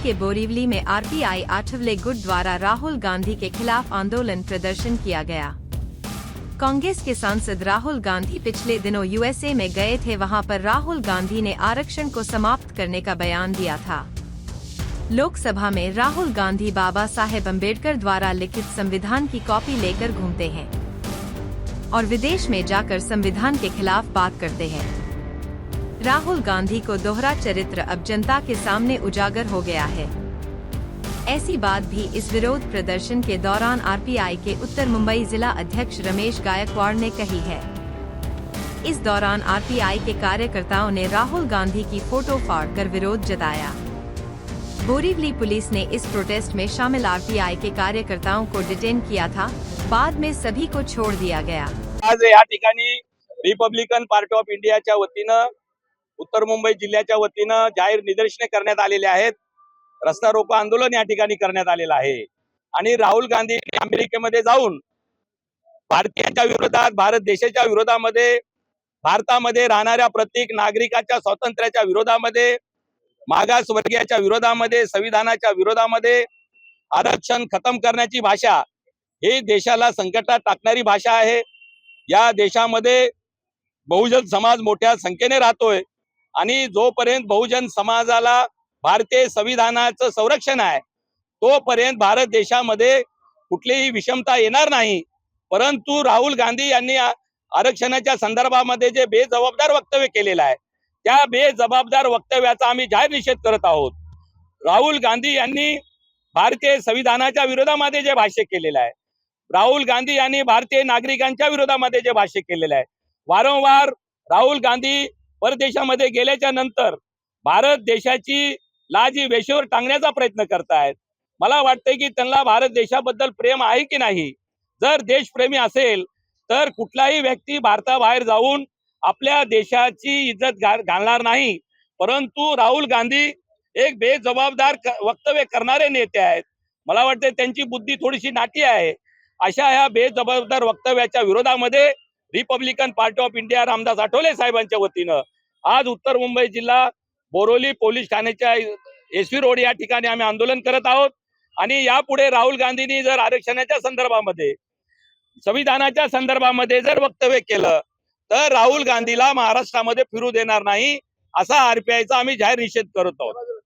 के बोरीवली में आरपीआई आठवले गुट द्वारा राहुल गांधी के खिलाफ आंदोलन प्रदर्शन किया गया। कांग्रेस के सांसद राहुल गांधी पिछले दिनों यूएसए में गए थे। वहां पर राहुल गांधी ने आरक्षण को समाप्त करने का बयान दिया था। लोकसभा में राहुल गांधी बाबा साहेब अम्बेडकर द्वारा लिखित संविधान की कॉपी लेकर घूमते हैं और विदेश में जाकर संविधान के खिलाफ बात करते हैं। राहुल गांधी को दोहरा चरित्र अब जनता के सामने उजागर हो गया है। ऐसी बात भी इस विरोध प्रदर्शन के दौरान आरपीआई के उत्तर मुंबई जिला अध्यक्ष रमेश गायकवाड़ ने कही है। इस दौरान आरपीआई के कार्यकर्ताओं ने राहुल गांधी की फोटो फाड़कर विरोध जताया। बोरीवली पुलिस ने इस प्रोटेस्ट में शामिल आरपीआई के कार्यकर्ताओं को डिटेन किया था। बाद में सभी को छोड़ दिया गया। आज या ठिकाणी रिपब्लिकन पार्टी ऑफ इंडियाच्या वतीनं उत्तर मुंबई जिल्ह्याच्या वतीनं जाहीर निदर्शने करण्यात आलेले आहेत। रस्ता रोको आंदोलन या ठिकाणी करण्यात आलेलं आहे आणि राहुल गांधी अमेरिकेमध्ये जाऊन भारतीयांच्या विरोधात, भारत देशाच्या विरोधामध्ये, भारतामध्ये राहणाऱ्या प्रत्येक नागरिकाच्या स्वातंत्र्याच्या विरोधामध्ये, मागासवर्गीयाच्या विरोधामध्ये, संविधानाच्या विरोधामध्ये आरक्षण खतम करण्याची भाषा ही देशाला संकटात टाकणारी भाषा आहे। या देशामध्ये बहुजन समाज मोठ्या संख्येने राहतोय आणि जोपर्यंत बहुजन समाजाला भारतीय संविधानाचं संरक्षण आहे तोपर्यंत भारत देशामध्ये कुठलीही विषमता येणार नाही। परंतु राहुल गांधी यांनी आरक्षणाच्या संदर्भामध्ये जे बेजबाबदार वक्तव्य केलेलं आहे त्या बेजबाबदार वक्तव्याचा आम्ही जाहीर निषेध करत आहोत। राहुल गांधी यांनी भारतीय संविधानाच्या विरोधामध्ये जे भाष्य केलेलं आहे, राहुल गांधी यांनी भारतीय नागरिकांच्या विरोधामध्ये जे भाष्य केलेलं आहे, वारंवार राहुल गांधी परदेशामध्ये गेल्याच्या नंतर भारत देशाची लाजी वेशीवर टांगण्याचा प्रयत्न करतायत। मला वाटतंय की त्यांना भारत देशाबद्दल प्रेम आहे की नाही। जर देशप्रेमी असेल तर कुठलाही व्यक्ती भारताबाहेर जाऊन आपल्या देशाची इज्जत घालणार नाही। परंतु राहुल गांधी एक बेजबाबदार वक्तव्य करणारे नेते आहेत। मला वाटतं त्यांची बुद्धी थोडीशी नाटी आहे। अशा या बेजबाबदार वक्तव्याच्या विरोधामध्ये Republican party of India Ramdas Athawale साहेबांच्या वतीनं आज उत्तर मुंबई जिल्हा बोरिवली पोलीस ठाण्याच्या एसवी रोड या ठिकाणी आम्ही आंदोलन करत आहोत आणि यापुढे राहुल गांधींनी जर आरक्षणाच्या संदर्भामध्ये, संविधानाच्या संदर्भामध्ये जर वक्तव्य केलं तर राहुल गांधीला महाराष्ट्रामध्ये फिरू देणार नाही असा आरपीआयचा आम्ही जाहीर निषेध करत आहोत।